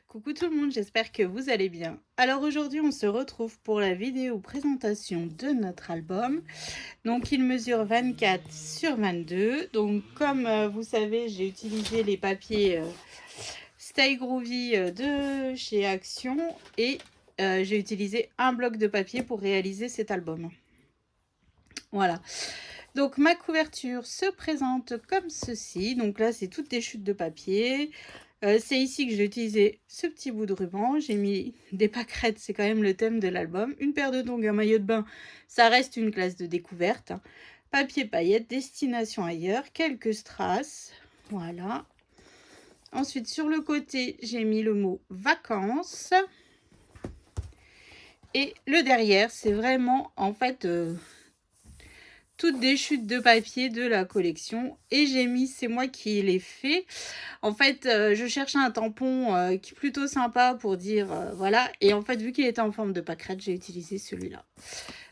Coucou tout le monde, j'espère que vous allez bien. Alors aujourd'hui, on se retrouve pour la vidéo présentation de notre album. Donc il mesure 24 sur 22. Donc comme vous savez, j'ai utilisé les papiers Stay Groovy de chez Action et j'ai utilisé un bloc de papier pour réaliser cet album. Voilà. Donc ma couverture se présente comme ceci. Donc là, c'est toutes des chutes de papier. C'est ici que j'ai utilisé ce petit bout de ruban. J'ai mis des pâquerettes, c'est quand même le thème de l'album. Une paire de tongs, un maillot de bain, ça reste une classe de découverte. Papier paillettes, destination ailleurs, quelques strass. Voilà. Ensuite, sur le côté, j'ai mis le mot vacances. Et le derrière, c'est vraiment, en fait, toutes des chutes de papier de la collection. Et j'ai mis, c'est moi qui l'ai fait. En fait, je cherchais un tampon qui est plutôt sympa pour dire voilà. Et en fait, vu qu'il était en forme de pâquerette, j'ai utilisé celui-là.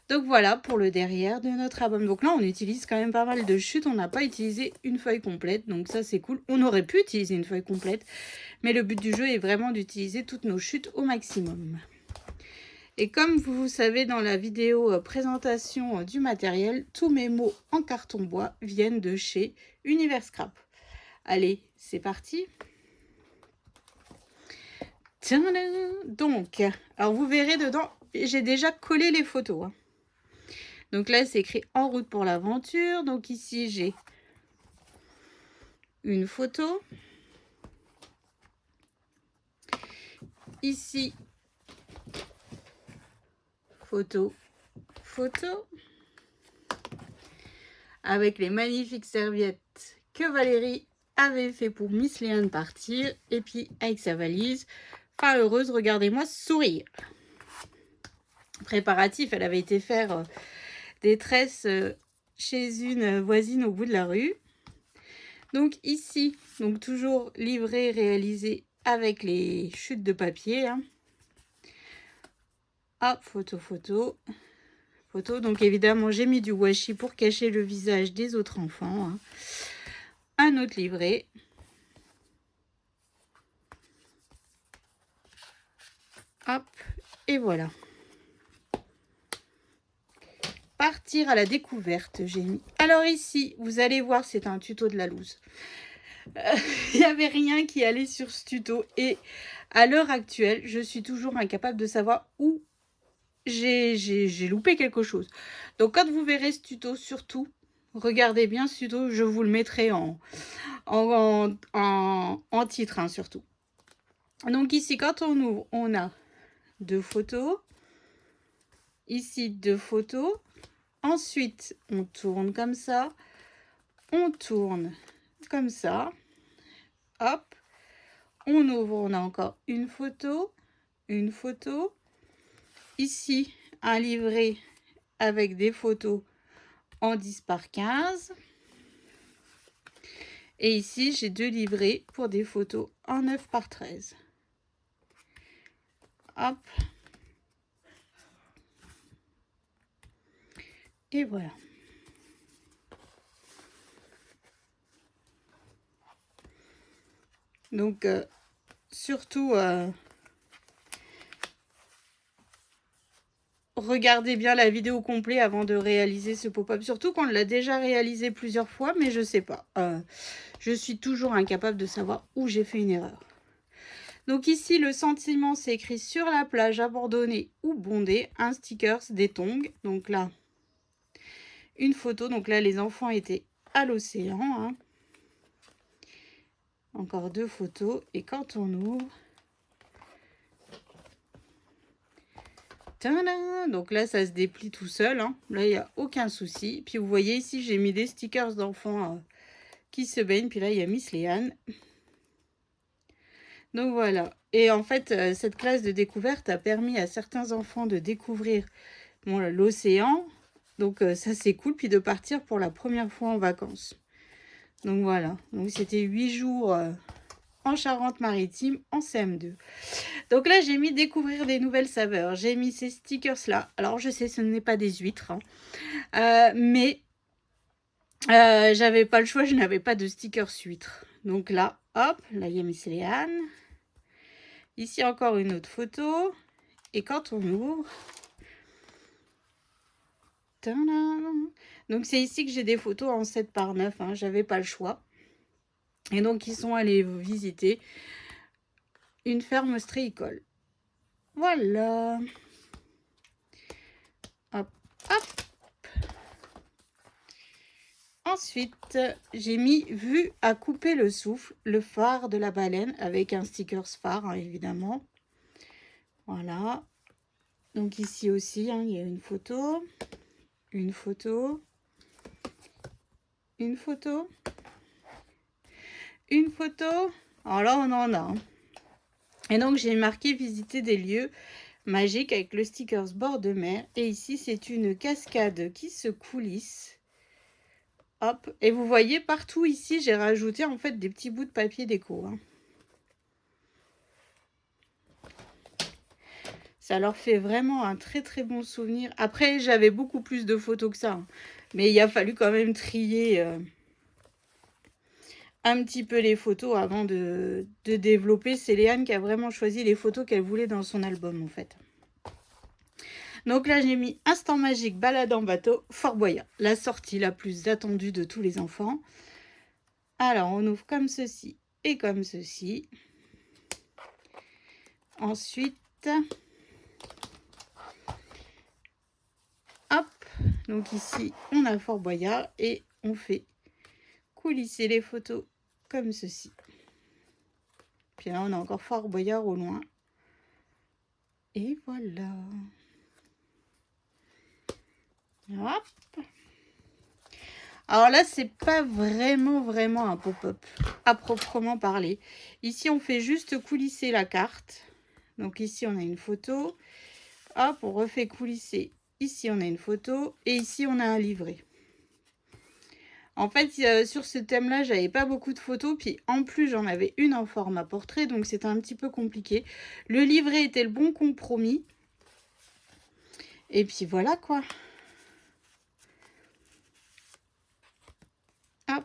Donc voilà pour le derrière de notre album. Donc là, on utilise quand même pas mal de chutes. On n'a pas utilisé une feuille complète. Donc ça, c'est cool. On aurait pu utiliser une feuille complète. Mais le but du jeu est vraiment d'utiliser toutes nos chutes au maximum. Et comme vous savez dans la vidéo présentation du matériel, tous mes mots en carton bois viennent de chez Univers Scrap. Allez, c'est parti. Donc, alors vous verrez dedans, j'ai déjà collé les photos. Donc là, c'est écrit en route pour l'aventure. Donc ici, j'ai une photo. Ici, photo, photo. Avec les magnifiques serviettes que Valérie avait fait pour Miss Léane partir. Et puis, avec sa valise, pas heureuse, regardez-moi sourire. Préparatif, elle avait été faire des tresses chez une voisine au bout de la rue. Donc ici, donc toujours livré, réalisé avec les chutes de papier. Hop, photo, photo, photo. Donc évidemment, j'ai mis du washi pour cacher le visage des autres enfants. Un autre livret. Hop, et voilà. Partir à la découverte, j'ai mis. Alors ici, vous allez voir, c'est un tuto de la loose. Il n'y avait rien qui allait sur ce tuto. Et à l'heure actuelle, je suis toujours incapable de savoir où j'ai loupé quelque chose. Donc quand vous verrez ce tuto, surtout, regardez bien ce tuto. Je vous le mettrai en titre, surtout. Donc ici, quand on ouvre, on a 2 photos. Ici, 2 photos. Ensuite, on tourne comme ça. On tourne comme ça. Hop. On ouvre, on a encore une photo. Une photo. Ici, un livret avec des photos en 10 par 15. Et ici, j'ai 2 livrets pour des photos en 9 par 13. Hop. Et voilà. Donc, surtout, regardez bien la vidéo complète avant de réaliser ce pop-up. Surtout qu'on l'a déjà réalisé plusieurs fois, mais je sais pas. Je suis toujours incapable de savoir où j'ai fait une erreur. Donc ici, le sentiment, c'est écrit sur la plage abandonnée ou bondée. Un sticker, des tongs. Donc là, une photo. Donc là, les enfants étaient à l'océan. Encore 2 photos. Et quand on ouvre... Tadam! Donc là, ça se déplie tout seul. Là, il n'y a aucun souci. Puis vous voyez ici, j'ai mis des stickers d'enfants qui se baignent. Puis là, il y a Miss Léane. Donc voilà. Et en fait, cette classe de découverte a permis à certains enfants de découvrir l'océan. Donc ça, c'est cool. Puis de partir pour la première fois en vacances. Donc voilà. Donc c'était 8 jours en Charente-Maritime en CM2. Donc là, j'ai mis découvrir des nouvelles saveurs. J'ai mis ces stickers-là. Alors, je sais, ce n'est pas des huîtres. Mais j'avais pas le choix. Je n'avais pas de stickers huîtres. Donc là, hop, là, il y a Miss Léane. Ici, encore une autre photo. Et quand on ouvre... Tadam! Donc, c'est ici que j'ai des photos en 7 par 9. Hein, j'avais pas le choix. Et donc, ils sont allés visiter une ferme ostréicole. Voilà. Hop, hop. Ensuite, j'ai mis vue à couper le souffle, le phare de la baleine avec un sticker phare, hein, évidemment. Voilà. Donc ici aussi, hein, il y a une photo, une photo, une photo, une photo. Alors là, on en a. Hein. Et donc, j'ai marqué visiter des lieux magiques avec le sticker bord de mer. Et ici, c'est une cascade qui se coulisse. Hop, et vous voyez partout ici, j'ai rajouté en fait des petits bouts de papier déco. Hein. Ça leur fait vraiment un très très bon souvenir. Après, j'avais beaucoup plus de photos que ça. Hein. Mais il a fallu quand même trier un petit peu les photos avant de développer. C'est Léane qui a vraiment choisi les photos qu'elle voulait dans son album en fait. Donc là, j'ai mis Instant magique, balade en bateau, Fort Boyard. La sortie la plus attendue de tous les enfants. Alors, on ouvre comme ceci et comme ceci. Ensuite, hop, donc ici, on a Fort Boyard et on fait coulisser les photos comme ceci. Puis là, on a encore Fort Boyard au loin. Et voilà. Hop. Alors là, c'est pas vraiment un pop-up à proprement parler. Ici, on fait juste coulisser la carte. Donc ici, on a une photo. Hop, on refait coulisser. Ici, on a une photo. Et ici, on a un livret. En fait, sur ce thème-là, j'avais pas beaucoup de photos. Puis en plus, j'en avais une en format portrait. Donc c'était un petit peu compliqué. Le livret était le bon compromis. Et puis voilà quoi. Hop.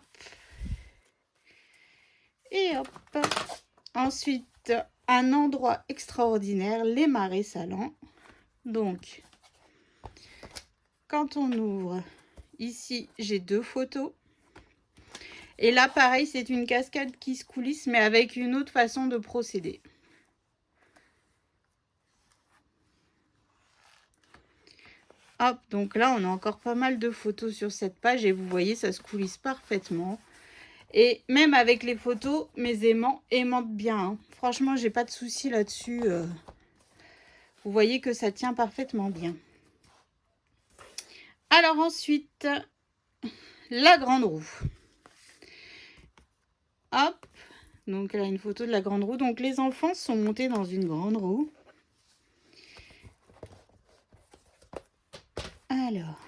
Et hop. Ensuite, un endroit extraordinaire, les marais salants. Donc, quand on ouvre, ici, j'ai 2 photos. Et là, pareil, c'est une cascade qui se coulisse, mais avec une autre façon de procéder. Hop, donc là, on a encore pas mal de photos sur cette page. Et vous voyez, ça se coulisse parfaitement. Et même avec les photos, mes aimants aimantent bien. Hein. Franchement, j'ai pas de soucis là-dessus. Vous voyez que ça tient parfaitement bien. Alors ensuite, la grande roue. Hop, donc là, une photo de la grande roue. Donc les enfants sont montés dans une grande roue. Alors,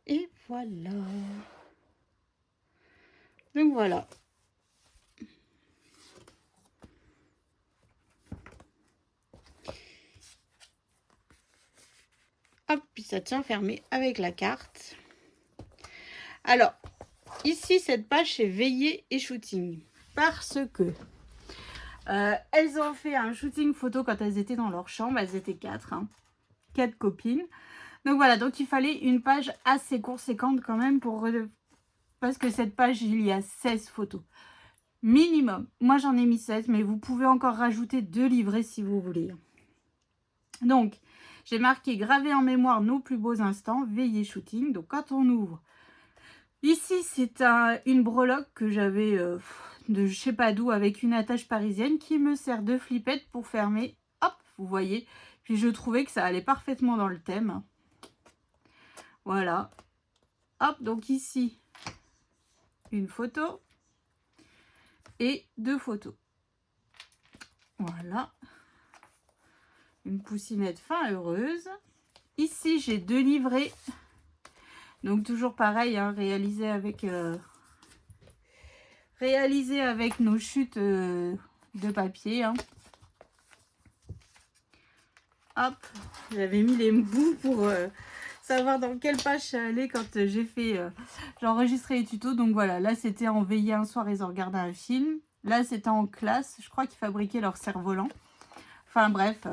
et voilà. Donc voilà. Hop, puis ça tient fermé avec la carte. Alors, ici, cette page, c'est veillée et shooting. Parce que elles ont fait un shooting photo quand elles étaient dans leur chambre. Elles étaient 4, hein, 4 copines. Donc voilà, donc il fallait une page assez conséquente quand même pour... Parce que cette page, il y a 16 photos. Minimum. Moi, j'en ai mis 16, mais vous pouvez encore rajouter 2 livrets si vous voulez. Donc, j'ai marqué graver en mémoire nos plus beaux instants, veillez shooting. Donc, quand on ouvre, ici, c'est une breloque que j'avais de je sais pas d'où avec une attache parisienne qui me sert de flippette pour fermer. Hop, vous voyez. Puis, je trouvais que ça allait parfaitement dans le thème. Voilà. Hop, donc ici, une photo et 2 photos. Voilà. Une poussинette fin heureuse. Ici, j'ai 2 livrets. Donc, toujours pareil, hein, réalisé avec nos chutes de papier. Hein. Hop, j'avais mis les bouts pour savoir dans quelle page ça allait quand j'ai enregistré les tutos. Donc voilà, là, c'était en veillée un soir et en regardant un film. Là, c'était en classe. Je crois qu'ils fabriquaient leur cerf-volant. Enfin, bref.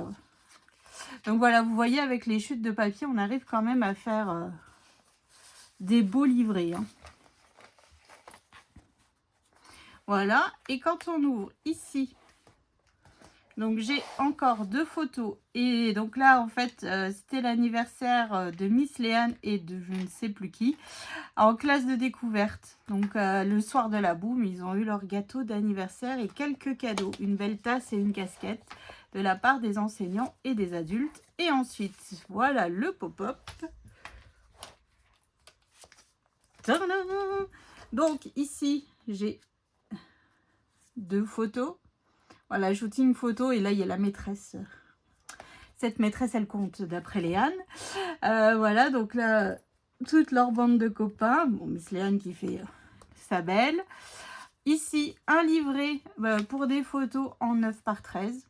Donc, voilà, vous voyez, avec les chutes de papier, on arrive quand même à faire des beaux livrets. Hein. Voilà. Et quand on ouvre ici, donc j'ai encore 2 photos. Et donc là, en fait, c'était l'anniversaire de Miss Léane et de je ne sais plus qui, en classe de découverte. Donc le soir de la boum, ils ont eu leur gâteau d'anniversaire et quelques cadeaux. Une belle tasse et une casquette de la part des enseignants et des adultes. Et ensuite, voilà le pop-up. Donc ici, j'ai 2 photos. Voilà, ajouter une photo et là, il y a la maîtresse. Cette maîtresse, elle compte d'après Léane. Voilà, donc là, toute leur bande de copains. Bon, Miss Léane qui fait sa belle. Ici, un livret pour des photos en 9 par 13.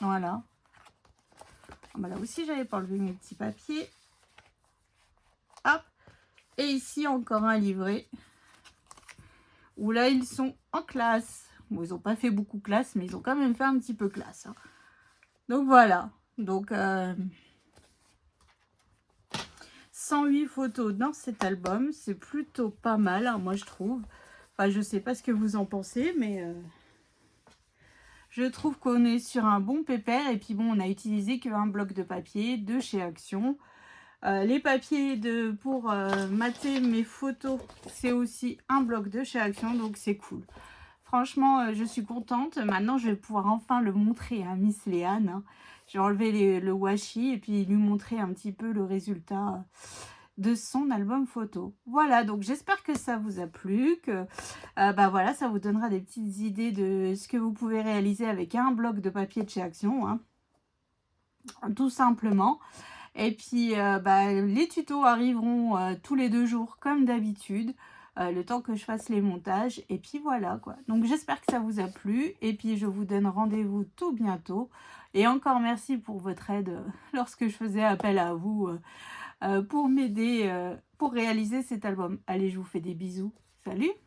Voilà. Bah là aussi, j'avais pas enlevé mes petits papiers. Hop. Et ici, encore un livret. Où là, ils sont en classe. Bon, ils n'ont pas fait beaucoup classe, mais ils ont quand même fait un petit peu classe. Hein. Donc voilà. Donc 108 photos dans cet album. C'est plutôt pas mal, hein, moi je trouve. Enfin, je sais pas ce que vous en pensez, mais je trouve qu'on est sur un bon pépère. Et puis bon, on a utilisé qu'un bloc de papier de chez Action. Les papiers pour mater mes photos, c'est aussi un bloc de chez Action, donc c'est cool. Franchement, je suis contente. Maintenant, je vais pouvoir enfin le montrer à Miss Léane. Hein. J'ai enlevé le washi et puis lui montrer un petit peu le résultat de son album photo. Voilà, donc j'espère que ça vous a plu, que voilà, ça vous donnera des petites idées de ce que vous pouvez réaliser avec un bloc de papier de chez Action. Hein. Tout simplement. Et puis, les tutos arriveront tous les 2 jours, comme d'habitude, le temps que je fasse les montages. Et puis, voilà, quoi. Donc, j'espère que ça vous a plu. Et puis, je vous donne rendez-vous tout bientôt. Et encore merci pour votre aide lorsque je faisais appel à vous pour m'aider, pour réaliser cet album. Allez, je vous fais des bisous. Salut!